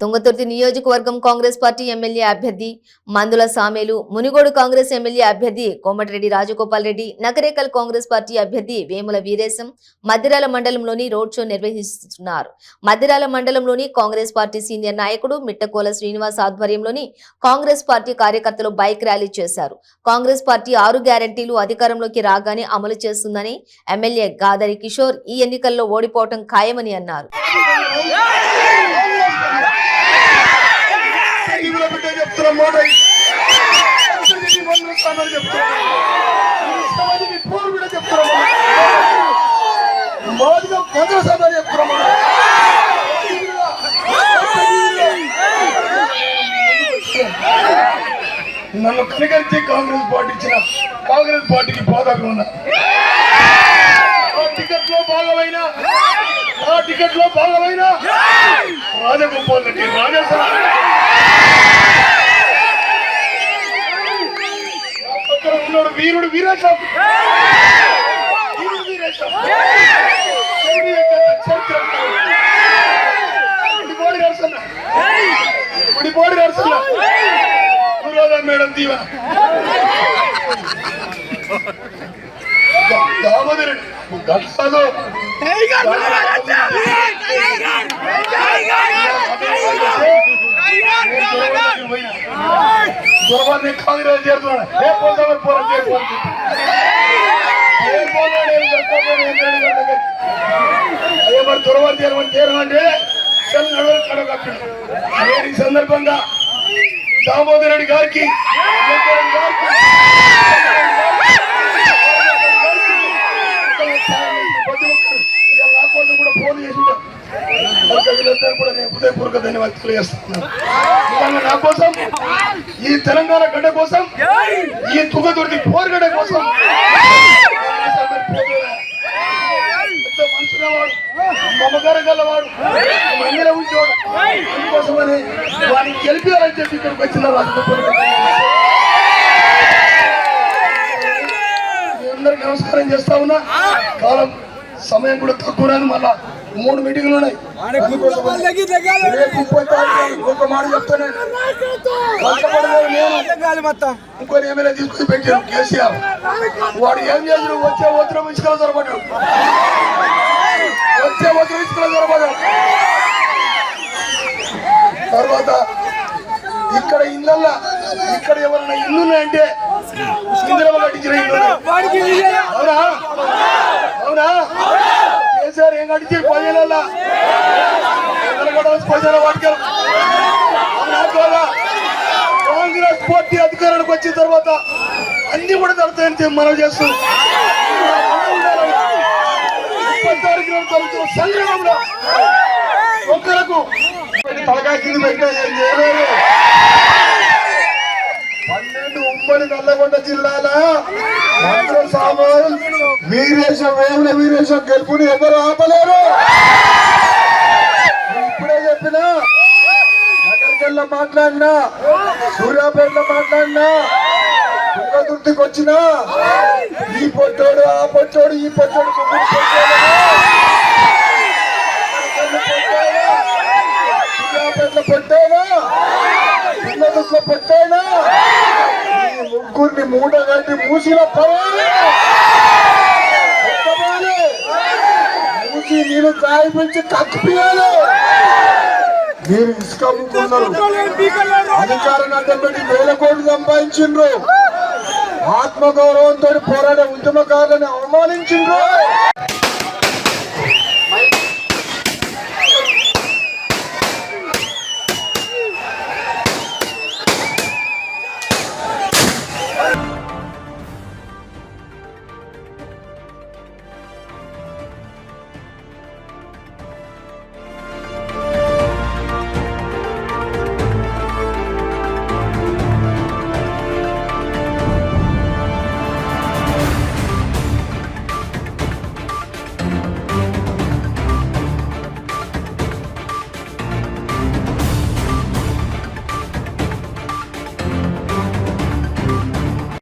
తుంగతుర్తి నియోజకవర్గం Congress party MLA అభ్యర్థి మందుల సామేలు, మునిగోడు కాంగ్రెస్ ఎమ్మెల్యే అభ్యర్థి కోమటిరెడ్డి రాజగోపాల్ రెడ్డి, నకరేకల్ కాంగ్రెస్ పార్టీ అభ్యర్థి వేముల వీరేశం మద్దిరాల మండలంలోని రోడ్ షో నిర్వహిస్తున్నారు. మద్దిరాల మండలంలోని కాంగ్రెస్ పార్టీ సీనియర్ నాయకుడు మిట్టకోల శ్రీనివాస్ ఆధ్వర్యంలోని కాంగ్రెస్ పార్టీ కార్యకర్తలు బైక్ ర్యాలీ చేశారు. కాంగ్రెస్ పార్టీ 6 గ్యారెంటీలు అధికారంలోకి రాగానే అమలు చేస్తుందని ఎమ్మెల్యే గాదరి కిషోర్ ఈ ఎన్నికల్లో ఓడిపోవటం ఖాయమని అన్నారు. నన్ను కనికరించి కాంగ్రెస్ పార్టీ ఇచ్చిన కాంగ్రెస్ పార్టీకి బాధగా ఉన్నా. టికెట్ లో భాగమైన రాజగోపాల్ రెడ్డి ఉన్నాడు. వీరుడు వీరేశం ఉడిపోడి నరసన్న గురువాద మేడం దీవెన దామోదరుడు గట్టాలు దొరబాన్ని కాంగ్రెస్ చేరుతున్నాడు. మరి దొరబారు చేరమంటే ఈ సందర్భంగా దామోదర్ రెడ్డి గారికి కూడా ఫోన్ చేసి వీళ్ళందరూ కూడా నేను హృదయపూర్వక ధన్యవాదాలు తెలియజేస్తున్నాను. నా కోసం, ఈ తెలంగాణ గడ్డ కోసం, ఈ తుంగతుర్తి పోరుగడ్డ కోసం మనసున్నవాడు, మమకారం గలవాడు, మందిర ఉంచేవాడు, అందుకోసమని వారిని గెలిపారని చెప్పి ఇక్కడికి వచ్చిన అందరికి నమస్కారం చేస్తా ఉన్నా. కాలం సమయం కూడా తక్కువ రాదు. మళ్ళా 3 మీటింగ్లు ఉన్నాయి. ఒక మాట చెప్తాను, ఇంకొని ఎమ్మెల్యే తీసుకుని పెట్టారు కేసీఆర్. వాడు ఏం చేసాడు? వచ్చే ఉత్తరం ఇసుకలో దొరపడ్డాడు. తర్వాత ఇక్కడ ఇళ్ళల్లా ఇక్కడ ఎవరైనా ఇల్లు ఉన్నాయంటే ఇందిరమ్మ కట్టించిన ఇల్లు. అవునా? అవునా? కేసీఆర్ ఏం కట్టించారు? 10 ఏళ్ళ వాటికి కాంగ్రెస్ పార్టీ అధికారానికి వచ్చిన తర్వాత అన్ని కూడా జరుగుతాయని మనం చేస్తున్నాం. సంగ్రామంలో ఒక్కరకు తలకాయ కింద పెట్టలేదు. 12 ఉమ్మడి నల్లగొండ జిల్లాల వీరేశం వేముల వీరేశం గెలుపుని ఎవరు ఆపలేరు. ఇప్పుడే చెప్పినా, నగరికెళ్ళ మాట్లాడినా, సూర్యాపేటలో మాట్లాడినా, తుంగతుర్తికి వచ్చినా ఈ పొట్టోడు ఆ పొట్టోడు ఈ పొట్టోడు సూర్యాపేటలో పొట్టేనా, తుంగతుర్తిలో పొట్టేనా, ఈ ముగ్గురిని మూట కట్టి మూసిన మూసి నీళ్ళు తాగిపించి కక్కిపియాలి. మీరు ఇసుక అమ్ముకున్నారు, అధికారాన్ని అడ్డం పెట్టి 1000 కోట్లు సంపాదించిండ్రు, ఆత్మగౌరవంతో పోరాడే ఉద్యమకారులను అవమానించిండ్రు.